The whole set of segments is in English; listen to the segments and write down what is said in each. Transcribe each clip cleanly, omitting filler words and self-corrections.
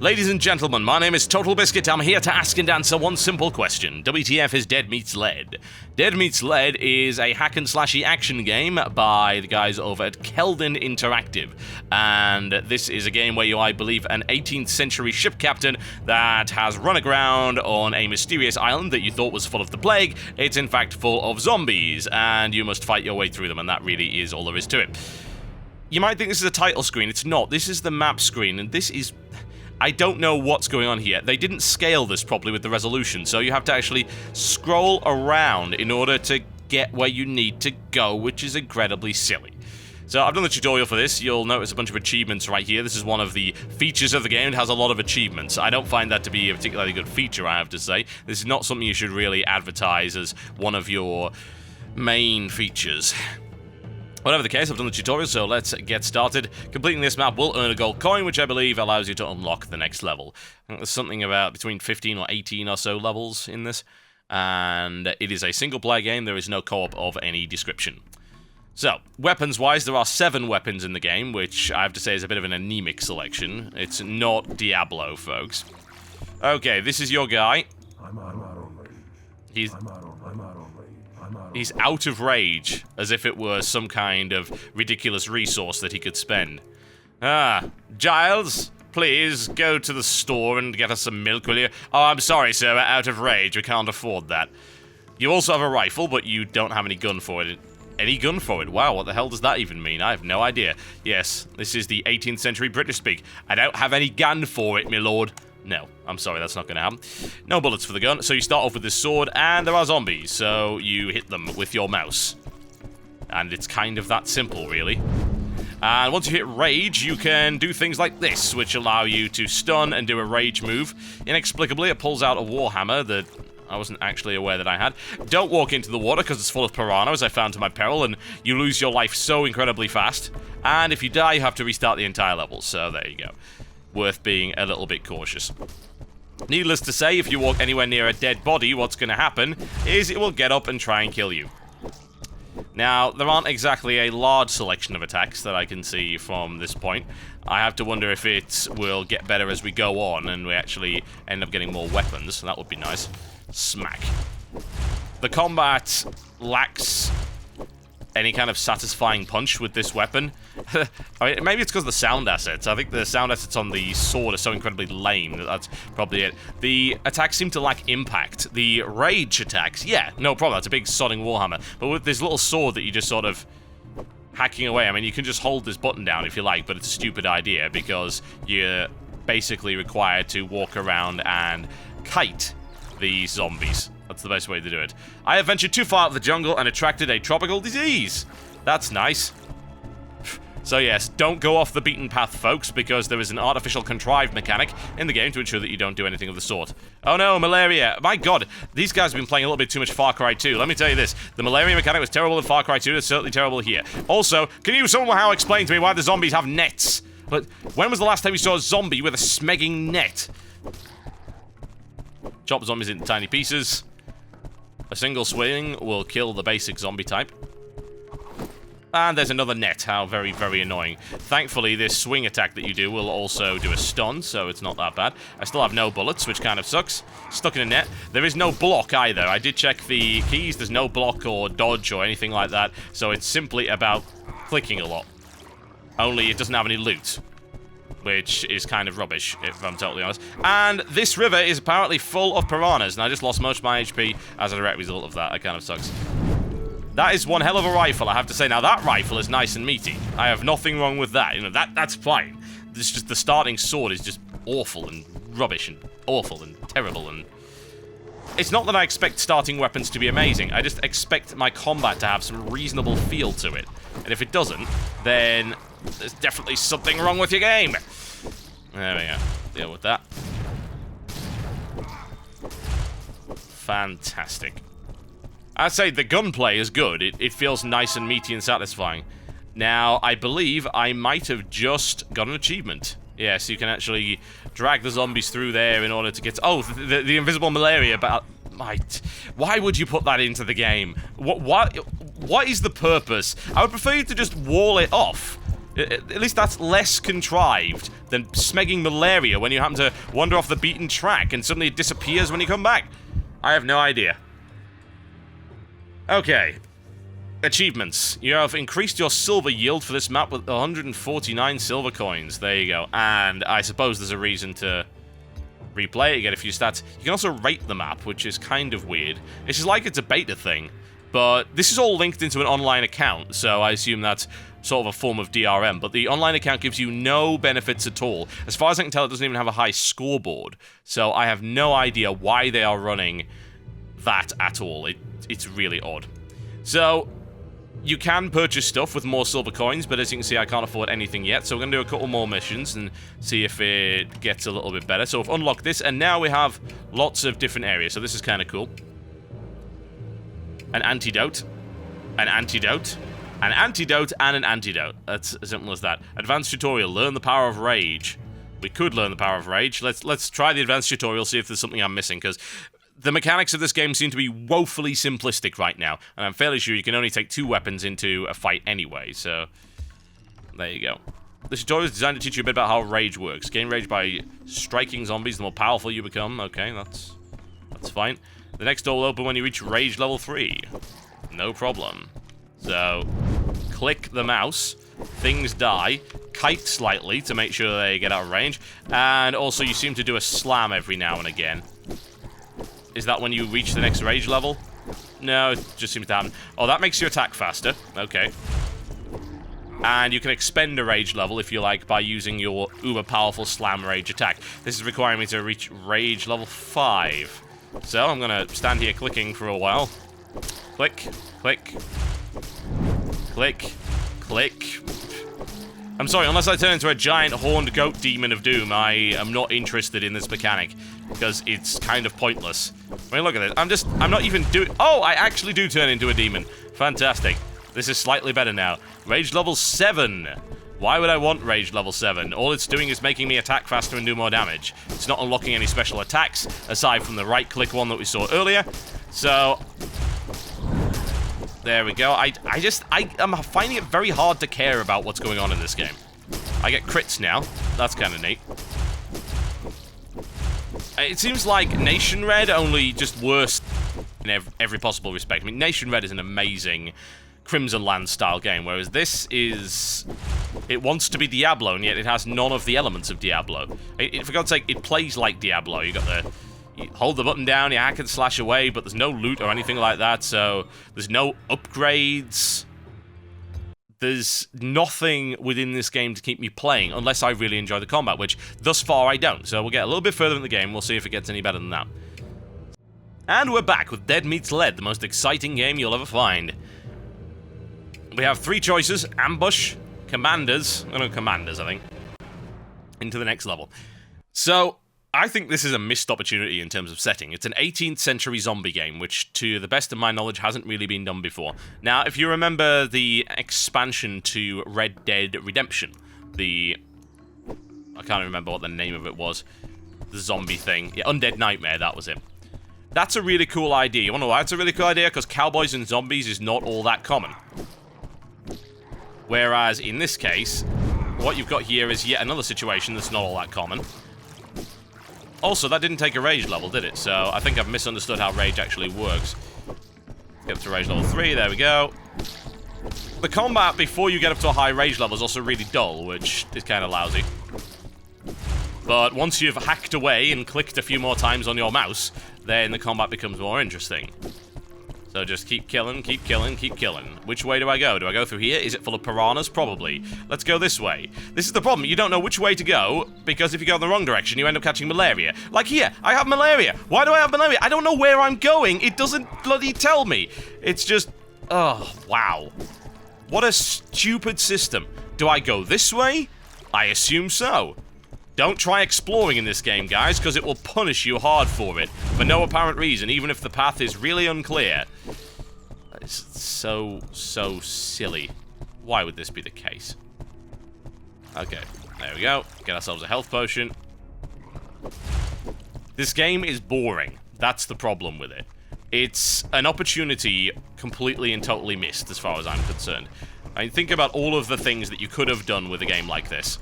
Ladies and gentlemen, my name is TotalBiscuit. I'm here to ask and answer one simple question. WTF is Dead Meets Lead? Dead Meets Lead is a hack-and-slashy action game by the guys over at Keldon Interactive. And this is a game where you, I believe, an 18th century ship captain that has run aground on a mysterious island that you thought was full of the plague. It's in fact full of zombies, and you must fight your way through them, and that really is all there is to it. You might think this is a title screen. It's not. This is the map screen, and this is... I don't know what's going on here. They didn't scale this properly with the resolution, so you have to actually scroll around in order to get where you need to go, which is incredibly silly. So I've done the tutorial for this. You'll notice a bunch of achievements right here. This is one of the features of the game. It has a lot of achievements. I don't find that to be a particularly good feature, I have to say. This is not something you should really advertise as one of your main features. Whatever the case, I've done the tutorial, so let's get started. Completing this map will earn a gold coin, which I believe allows you to unlock the next level. I think there's something about between 15 or 18 or so levels in this, and it is a single-player game. There is no co-op of any description. So, weapons-wise, there are 7 weapons in the game, which I have to say is a bit of an anemic selection. It's not Diablo, folks. Okay, this is your guy. He's out of rage, as if it were some kind of ridiculous resource that he could spend. Ah, Giles, please go to the store and get us some milk, will you? Oh, I'm sorry, sir, we're out of rage. We can't afford that. You also have a rifle, but you don't have any gun for it. Any gun for it? Wow, what the hell does that even mean? I have no idea. Yes, this is the 18th century British speak. I don't have any gun for it, my lord. No, I'm sorry, that's not going to happen. No bullets for the gun, so you start off with this sword, and there are zombies, so you hit them with your mouse. And it's kind of that simple, really. And once you hit rage, you can do things like this, which allow you to stun and do a rage move. Inexplicably, it pulls out a warhammer that I wasn't actually aware that I had. Don't walk into the water, because it's full of piranhas, I found to my peril, and you lose your life so incredibly fast. And if you die, you have to restart the entire level, so there you go. Worth being a little bit cautious. Needless to say, if you walk anywhere near a dead body, what's going to happen is it will get up and try and kill you. Now, there aren't exactly a large selection of attacks that I can see from this point. I have to wonder if it will get better as we go on and we actually end up getting more weapons. That would be nice. Smack. The combat lacks any kind of satisfying punch with this weapon. I mean, maybe it's because of the sound assets. I think the sound assets on the sword are so incredibly lame that that's probably it. The attacks seem to lack impact. The rage attacks, yeah, no problem. That's a big sodding warhammer. But with this little sword that you just sort of hacking away, I mean, you can just hold this button down if you like, but it's a stupid idea because you're basically required to walk around and kite these zombies. That's the best way to do it. I have ventured too far out of the jungle and attracted a tropical disease. That's nice. So yes, don't go off the beaten path, folks, because there is an artificial contrived mechanic in the game to ensure that you don't do anything of the sort. Oh no, malaria. My god, these guys have been playing a little bit too much Far Cry 2. Let me tell you this, the malaria mechanic was terrible in Far Cry 2, it's certainly terrible here. Also, can you somehow explain to me why the zombies have nets? But when was the last time you saw a zombie with a smegging net? Chop zombies into tiny pieces. A single swing will kill the basic zombie type. And there's another net. How very, very annoying. Thankfully, this swing attack that you do will also do a stun, so it's not that bad. I still have no bullets, which kind of sucks. Stuck in a net. There is no block either. I did check the keys. There's no block or dodge or anything like that, so it's simply about clicking a lot. Only it doesn't have any loot, which is kind of rubbish, if I'm totally honest. And this river is apparently full of piranhas, and I just lost most of my HP as a direct result of that. That kind of sucks. That is one hell of a rifle, I have to say. Now, that rifle is nice and meaty. I have nothing wrong with that. You know, that's fine. It's just the starting sword is just awful and rubbish and awful and terrible, and it's not that I expect starting weapons to be amazing. I just expect my combat to have some reasonable feel to it. And if it doesn't, then there's definitely something wrong with your game. There we go. Deal with that. Fantastic. I'd say the gunplay is good. It feels nice and meaty and satisfying. Now, I believe I might have just got an achievement. Yes, you can actually drag the zombies through there in order to get... Oh, the invisible malaria, but... Why would you put that into the game? What is the purpose? I would prefer you to just wall it off. At least that's less contrived than smegging malaria when you happen to wander off the beaten track and suddenly it disappears when you come back. I have no idea. Okay. Achievements. You have increased your silver yield for this map with 149 silver coins. There you go. And I suppose there's a reason to replay it. You get a few stats. You can also rate the map, which is kind of weird. It's just like it's a beta thing. But this is all linked into an online account, so I assume that's sort of a form of DRM. But the online account gives you no benefits at all. As far as I can tell, it doesn't even have a high scoreboard. So I have no idea why they are running that at all. It's really odd. So you can purchase stuff with more silver coins, but as you can see, I can't afford anything yet. So we're going to do a couple more missions and see if it gets a little bit better. So we've unlocked this, and now we have lots of different areas. So this is kind of cool. An antidote, an antidote, an antidote, and an antidote. That's as simple as that. Advanced tutorial, learn the power of rage. We could learn the power of rage. Let's try the advanced tutorial, see if there's something I'm missing, because the mechanics of this game seem to be woefully simplistic right now, and I'm fairly sure you can only take 2 weapons into a fight anyway, so there you go. This tutorial is designed to teach you a bit about how rage works. Gain rage by striking zombies, the more powerful you become. Okay, that's fine. The next door will open when you reach rage level 3. No problem. So, click the mouse, things die, kite slightly to make sure they get out of range, and also you seem to do a slam every now and again. Is that when you reach the next rage level? No, it just seems to happen. Oh, that makes you attack faster. Okay. And you can expend a rage level, if you like, by using your uber-powerful slam rage attack. This is requiring me to reach rage level 5. So, I'm gonna stand here clicking for a while. Click, click, click, click. I'm sorry, unless I turn into a giant horned goat demon of doom, I am not interested in this mechanic, because it's kind of pointless. I mean, look at this. I'm not even doing... Oh, I actually do turn into a demon. Fantastic. This is slightly better now. Rage level 7. Why would I want rage level 7? All it's doing is making me attack faster and do more damage. It's not unlocking any special attacks, aside from the right-click one that we saw earlier. So, there we go. I'm finding it very hard to care about what's going on in this game. I get crits now. That's kind of neat. It seems like Nation Red, only just worse in every possible respect. I mean, Nation Red is an amazing Crimson Land style game, whereas this is... It wants to be Diablo, and yet it has none of the elements of Diablo. For God's sake, it plays like Diablo. You hold the button down, you hack and slash away, but there's no loot or anything like that, so there's no upgrades. There's nothing within this game to keep me playing, unless I really enjoy the combat, which thus far I don't. So we'll get a little bit further in the game, we'll see if it gets any better than that. And we're back with Dead Meets Lead, the most exciting game you'll ever find. We have 3 choices: ambush, commanders, I think, into the next level. So, I think this is a missed opportunity in terms of setting. It's an 18th century zombie game, which, to the best of my knowledge, hasn't really been done before. Now, if you remember the expansion to Red Dead Redemption, I can't remember what the name of it was, the zombie thing. Yeah, Undead Nightmare, that was it. That's a really cool idea. You want to know why it's a really cool idea? Because cowboys and zombies is not all that common. Whereas, in this case, what you've got here is yet another situation that's not all that common. Also, that didn't take a rage level, did it? So, I think I've misunderstood how rage actually works. Get up to rage level 3, there we go. The combat before you get up to a high rage level is also really dull, which is kind of lousy. But once you've hacked away and clicked a few more times on your mouse, then the combat becomes more interesting. So just keep killing, keep killing, keep killing. Which way do I go? Do I go through here? Is it full of piranhas? Probably. Let's go this way. This is the problem. You don't know which way to go, because if you go in the wrong direction, you end up catching malaria. Like here, I have malaria. Why do I have malaria? I don't know where I'm going. It doesn't bloody tell me. It's just... Oh, wow. What a stupid system. Do I go this way? I assume so. Don't try exploring in this game, guys, because it will punish you hard for it, for no apparent reason, even if the path is really unclear. It's so silly. Why would this be the case? Okay, there we go. Get ourselves a health potion. This game is boring. That's the problem with it. It's an opportunity completely and totally missed, as far as I'm concerned. I mean, think about all of the things that you could have done with a game like this.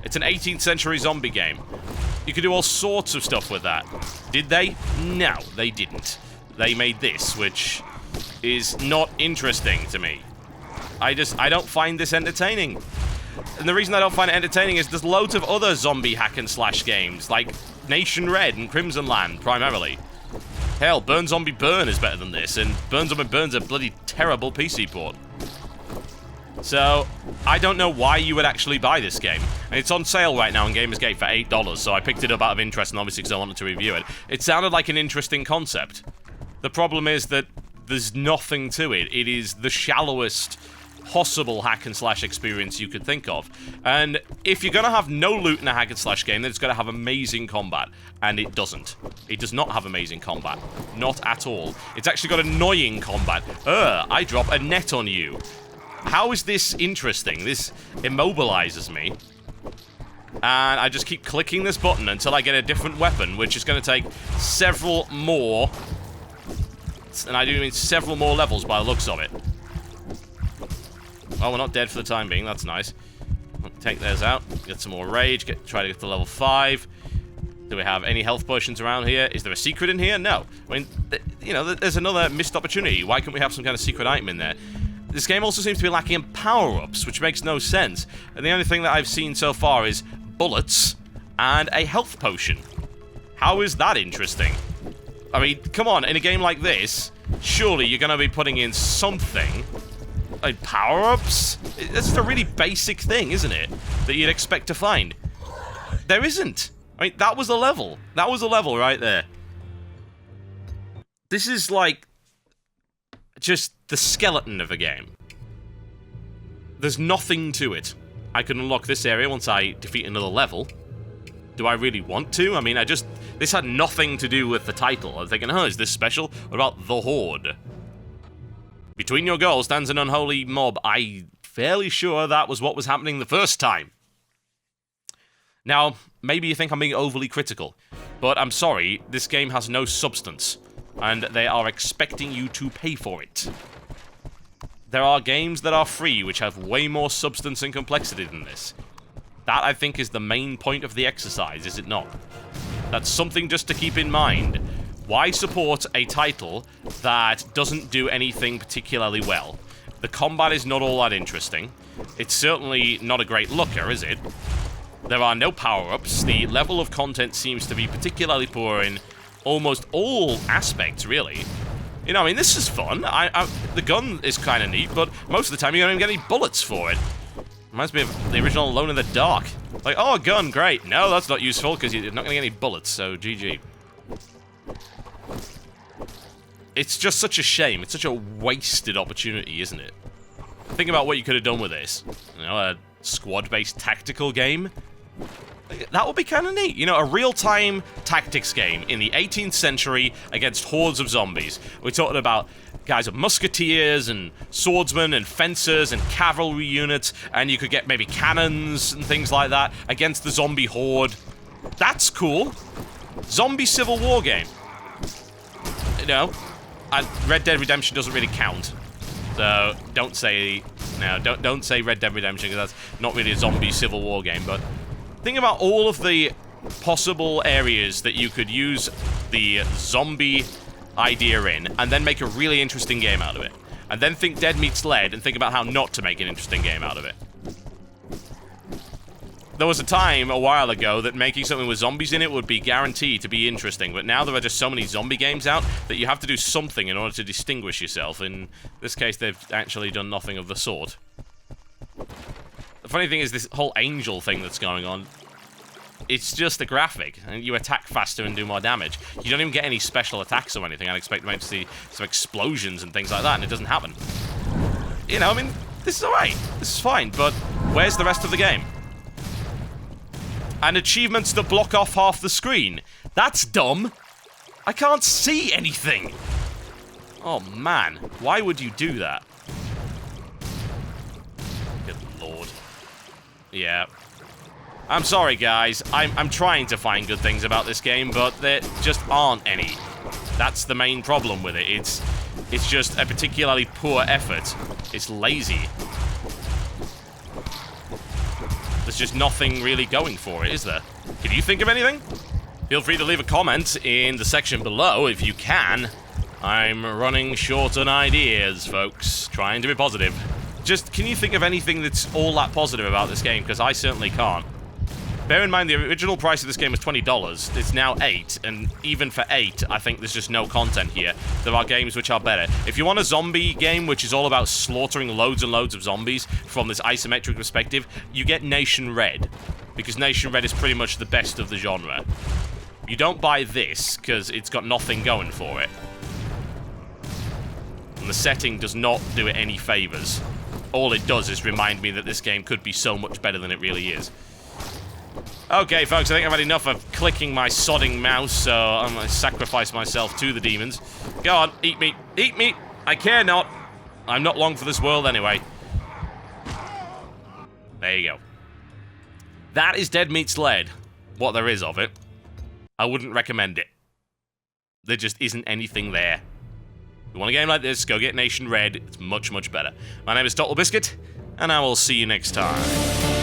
It's an 18th century zombie game. You could do all sorts of stuff with that. Did they? No, they didn't. They made this, which is not interesting to me. I don't find this entertaining. And the reason I don't find it entertaining is there's loads of other zombie hack and slash games, like Nation Red and Crimson Land, primarily. Hell, Burn Zombie Burn is better than this, and Burn Zombie Burn's a bloody terrible PC port. So, I don't know why you would actually buy this game. And it's on sale right now on Gamersgate for $8, so I picked it up out of interest, and obviously because I wanted to review it. It sounded like an interesting concept. The problem is that there's nothing to it. It is the shallowest possible hack and slash experience you could think of. And if you're going to have no loot in a hack and slash game, then it's got to have amazing combat. And it doesn't. It does not have amazing combat. Not at all. It's actually got annoying combat. I drop a net on you. How is this interesting? This immobilizes me. And I just keep clicking this button until I get a different weapon, which is going to take several more. And I do mean several more levels by the looks of it. Oh, we're not dead for the time being. That's nice. Take those out. Get some more rage. Try to get to level 5. Do we have any health potions around here? Is there a secret in here? No. I mean, you know, there's another missed opportunity. Why can't we have some kind of secret item in there? This game also seems to be lacking in power-ups, which makes no sense. And the only thing that I've seen so far is bullets and a health potion. How is that interesting? I mean, come on, in a game like this, surely you're going to be putting in something. Like power-ups? That's just a really basic thing, isn't it? That you'd expect to find. There isn't. I mean, that was a level. That was a level right there. This is like just the skeleton of a game. There's nothing to it. I can unlock this area once I defeat another level. Do I really want to? I mean, this had nothing to do with the title. I'm thinking, is this special? What about the Horde? Between your goals stands an unholy mob. I'm fairly sure that was what was happening the first time. Now, maybe you think I'm being overly critical, but I'm sorry, this game has no substance, and they are expecting you to pay for it. There are games that are free which have way more substance and complexity than this. That, I think, is the main point of the exercise, is it not? That's something just to keep in mind. Why support a title that doesn't do anything particularly well? The combat is not all that interesting. It's certainly not a great looker, is it? There are no power-ups. The level of content seems to be particularly poor in almost all aspects, really. You know, I mean, this is fun. The gun is kind of neat, but most of the time you don't even get any bullets for it. Reminds me of the original Alone in the Dark. Like, oh, a gun, great. No, that's not useful, because you're not going to get any bullets, so GG. It's just such a shame. It's such a wasted opportunity, isn't it? Think about what you could have done with this. You know, a squad-based tactical game. That would be kind of neat. You know, a real-time tactics game in the 18th century against hordes of zombies. We're talking about guys with musketeers and swordsmen and fencers and cavalry units, and you could get maybe cannons and things like that against the zombie horde. That's cool. Zombie Civil War game. You know, Red Dead Redemption doesn't really count. So don't say Red Dead Redemption, because that's not really a zombie Civil War game. But think about all of the possible areas that you could use the zombie idea in, and then make a really interesting game out of it. And then think Dead Meets Lead, and think about how not to make an interesting game out of it. There was a time, a while ago, that making something with zombies in it would be guaranteed to be interesting, but now there are just so many zombie games out that you have to do something in order to distinguish yourself. In this case, they've actually done nothing of the sort. The funny thing is, this whole angel thing that's going on, it's just a graphic, and you attack faster and do more damage. You don't even get any special attacks or anything. I'd expect to see some explosions and things like that, and it doesn't happen. You know, I mean, this is alright. This is fine, but where's the rest of the game? And achievements that block off half the screen. That's dumb. I can't see anything. Oh, man. Why would you do that? Good lord. Yeah. I'm sorry, guys. I'm trying to find good things about this game, but there just aren't any. That's the main problem with it. It's just a particularly poor effort. It's lazy. There's just nothing really going for it, is there? Can you think of anything? Feel free to leave a comment in the section below if you can. I'm running short on ideas, folks. Trying to be positive. Just, can you think of anything that's all that positive about this game? Because I certainly can't. Bear in mind, the original price of this game was $20. It's now $8, and even for $8, I think there's just no content here. There are games which are better. If you want a zombie game which is all about slaughtering loads and loads of zombies from this isometric perspective, you get Nation Red, because Nation Red is pretty much the best of the genre. You don't buy this, because it's got nothing going for it. And the setting does not do it any favors. All it does is remind me that this game could be so much better than it really is. Okay, folks, I think I've had enough of clicking my sodding mouse, so I'm going to sacrifice myself to the demons. Go on, eat me. Eat me! I care not. I'm not long for this world anyway. There you go. That is Dead Meat Sled. What there is of it. I wouldn't recommend it. There just isn't anything there. If you want a game like this, go get Nation Red. It's much, much better. My name is TotalBiscuit, and I will see you next time.